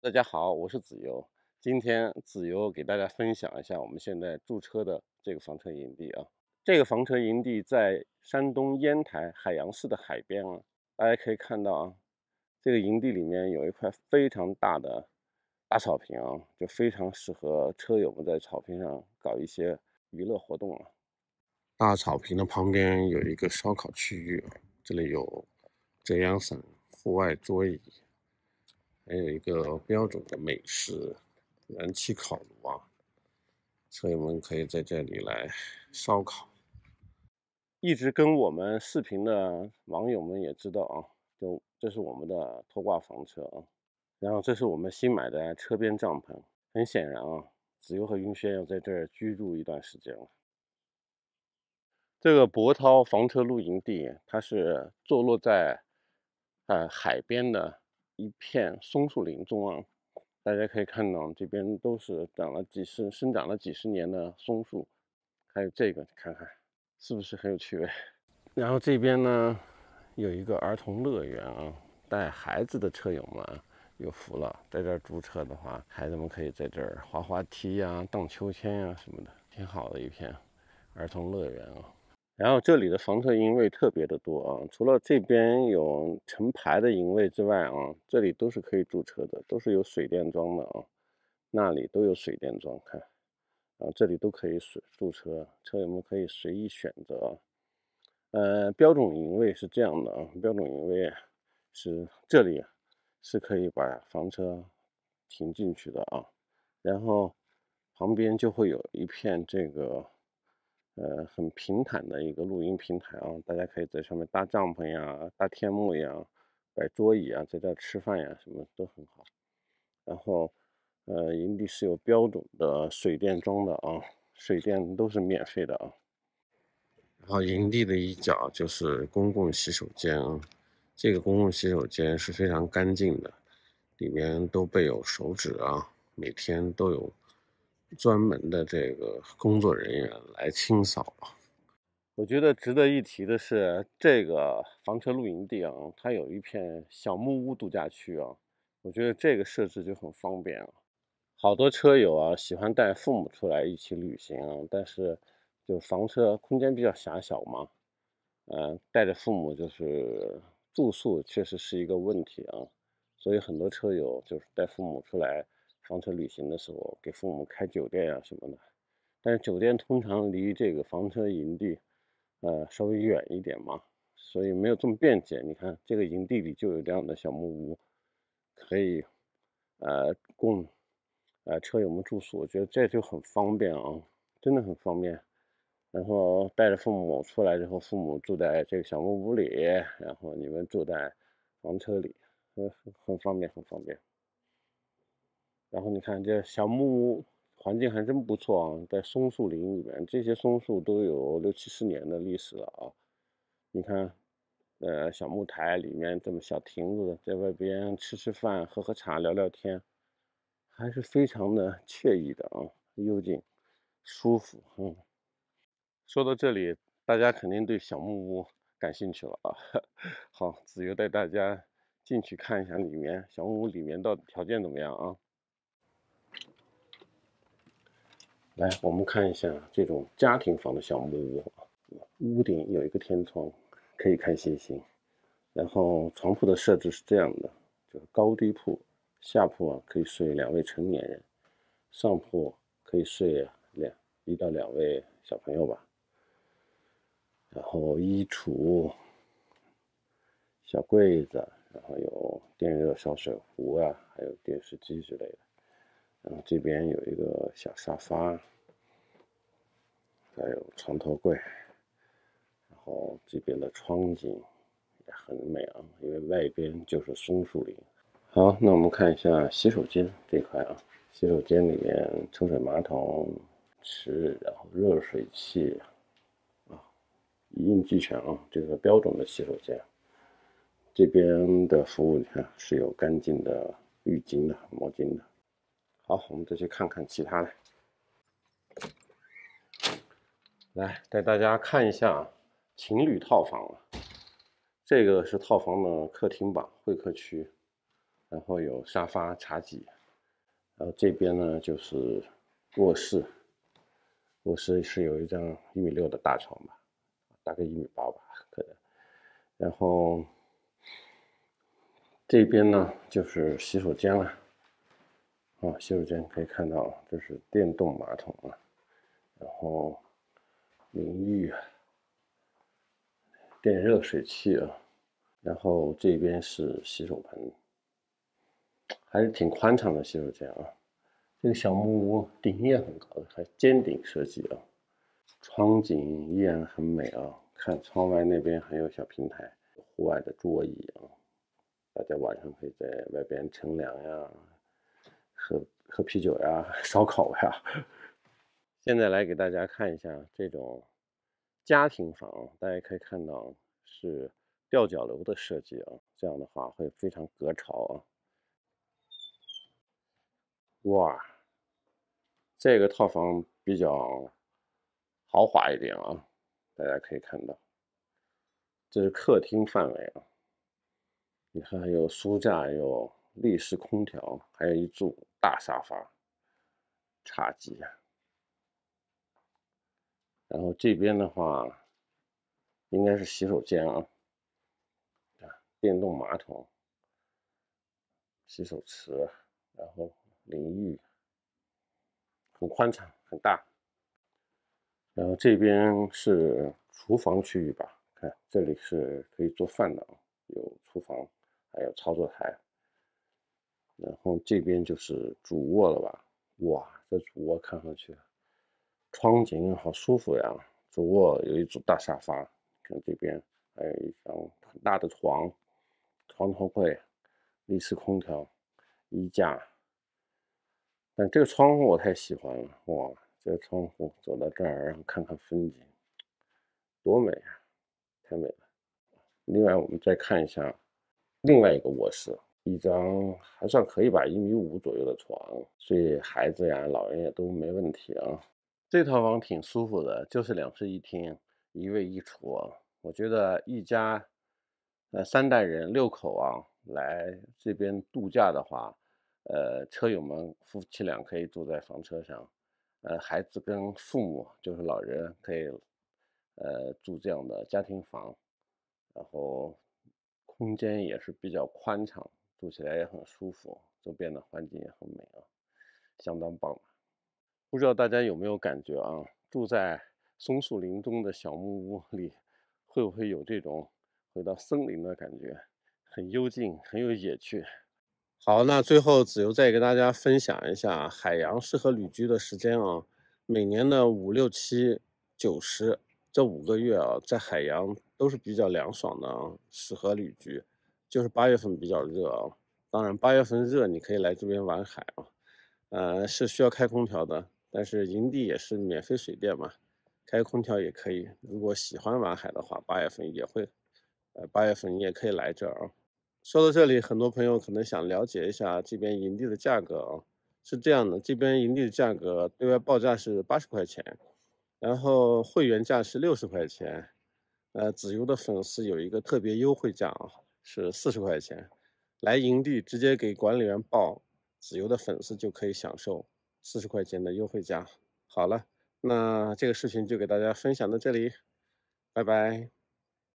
大家好，我是子由。今天子由给大家分享一下我们现在驻车的这个房车营地啊。这个房车营地在山东烟台海洋寺的海边啊。大家可以看到啊，这个营地里面有一块非常大的大草坪啊，就非常适合车友们在草坪上搞一些娱乐活动啊。大草坪的旁边有一个烧烤区域啊，这里有遮阳伞、户外桌椅，还有一个标准的美式燃气烤炉啊，车友们可以在这里来烧烤。一直跟我们视频的网友们也知道啊，就这是我们的拖挂房车啊，然后这是我们新买的车边帐篷。很显然啊，子悠和云轩要在这儿居住一段时间了。这个博涛房车露营地，它是坐落在海边的一片松树林中啊。大家可以看到，这边都是生长了几十年的松树，还有这个，看看是不是很有趣味？然后这边呢有一个儿童乐园啊，带孩子的车友们有福了，在这儿租车的话，孩子们可以在这儿滑滑梯呀、荡秋千呀什么的，挺好的一片儿童乐园啊。然后这里的房车营位特别的多啊，除了这边有成排的营位之外啊，这里都是可以驻车的，都是有水电桩的啊，那里都有水电桩，看啊，这里都可以驻车，车友们可以随意选择。标准营位是这样的啊，标准营位是这里是可以把房车停进去的啊，然后旁边就会有一片这个很平坦的一个露营平台啊，大家可以在上面搭帐篷呀、搭天幕呀、摆桌椅啊，在这吃饭呀，什么都很好。然后营地是有标准的水电装的啊，水电都是免费的啊。然后营地的一角就是公共洗手间啊，这个公共洗手间是非常干净的，里面都备有手纸啊，每天都有专门的这个工作人员来清扫。我觉得值得一提的是，这个房车露营地啊，它有一片小木屋度假区啊，我觉得这个设置就很方便啊。好多车友啊喜欢带父母出来一起旅行啊，但是就房车空间比较狭小嘛，带着父母就是住宿确实是一个问题啊，所以很多车友就是带父母出来房车旅行的时候，给父母开酒店啊什么的。但是酒店通常离这个房车营地，稍微远一点嘛，所以没有这么便捷。你看这个营地里就有这样的小木屋，可以，供车友们住宿，我觉得这就很方便啊，真的很方便。然后带着父母出来之后，父母住在这个小木屋里，然后你们住在房车里，很方便，很方便。然后你看这小木屋环境还真不错啊，在松树林里面，这些松树都有六七十年的历史了啊。你看，小木台里面这么小亭子，在外边吃吃饭、喝喝茶、聊聊天，还是非常的惬意的啊，幽静、舒服。说到这里，大家肯定对小木屋感兴趣了啊。好，子由带大家进去看一下里面小木屋里面到底条件怎么样啊？来，我们看一下这种家庭房的小木屋，屋顶有一个天窗，可以看星星。然后床铺的设置是这样的，就是高低铺，下铺可以睡两位成年人，上铺可以睡一到两位小朋友吧。然后衣橱、小柜子，然后有电热烧水壶啊，还有电视机之类的。然后这边有一个小沙发，还有床头柜。然后这边的窗景也很美啊，因为外边就是松树林。好，那我们看一下洗手间这块啊，洗手间里面抽水马桶、然后热水器啊，一应俱全啊，这个标准的洗手间。这边的服务你看是有干净的浴巾的、毛巾的。好，我们再去看看其他的。来带大家看一下情侣套房啊，这个是套房的客厅吧，会客区。然后有沙发、茶几，然后这边呢就是卧室，卧室是有一张1.6米的大床吧，大概1.8米吧，可能。然后这边呢就是洗手间了，洗手间可以看到这是电动马桶啊，然后淋浴、电热水器啊，然后这边是洗手盆，还是挺宽敞的洗手间啊。这个小木屋顶也很高的，还尖顶设计啊，窗景依然很美啊。看窗外那边还有小平台，户外的桌椅啊，大家晚上可以在外边乘凉呀，喝啤酒呀，烧烤呀。现在来给大家看一下这种家庭房，大家可以看到是吊脚楼的设计啊，这样的话会非常隔潮啊。哇，这个套房比较豪华一点啊，大家可以看到，这是客厅范围啊。你看，有书架，有立式空调，还有一组大沙发、茶几。然后这边的话，应该是洗手间啊，电动马桶、洗手池，然后淋浴，很宽敞，很大。然后这边是厨房区域吧，看这里是可以做饭的啊，有厨房，还有操作台。然后这边就是主卧了吧？哇，这主卧看上去窗景好舒服呀！主卧有一组大沙发，看这边还有一张很大的床，床头柜、立式空调、衣架。但这个窗户我太喜欢了，哇！这个窗户走到这儿，然后看看风景，多美啊，太美了。另外，我们再看一下另外一个卧室，一张还算可以吧，1.5米左右的床，睡孩子呀、老人也都没问题啊。这套房挺舒服的，就是2室一厅，1卫1厨啊。我觉得一家3代人6口啊，来这边度假的话，车友们夫妻俩可以住在房车上，孩子跟父母就是老人可以住这样的家庭房，然后空间也是比较宽敞，住起来也很舒服，周边的环境也很美啊，相当棒。不知道大家有没有感觉啊？住在松树林中的小木屋里，会不会有这种回到森林的感觉？很幽静，很有野趣。好，那最后子由再给大家分享一下海洋适合旅居的时间啊。每年的5、6、7、9、10这5个月啊，在海洋都是比较凉爽的啊，适合旅居。就是8月份比较热啊，当然8月份热你可以来这边玩海啊，是需要开空调的，但是营地也是免费水电嘛，开空调也可以。如果喜欢玩海的话，8月份也会，8月份你也可以来这儿啊。说到这里，很多朋友可能想了解一下这边营地的价格啊，是这样的，这边营地的价格对外报价是80块钱，然后会员价是60块钱，子由的粉丝有一个特别优惠价啊，是40块钱，来营地直接给管理员报子由的粉丝就可以享受40块钱的优惠价。好了，那这个事情就给大家分享到这里，拜拜。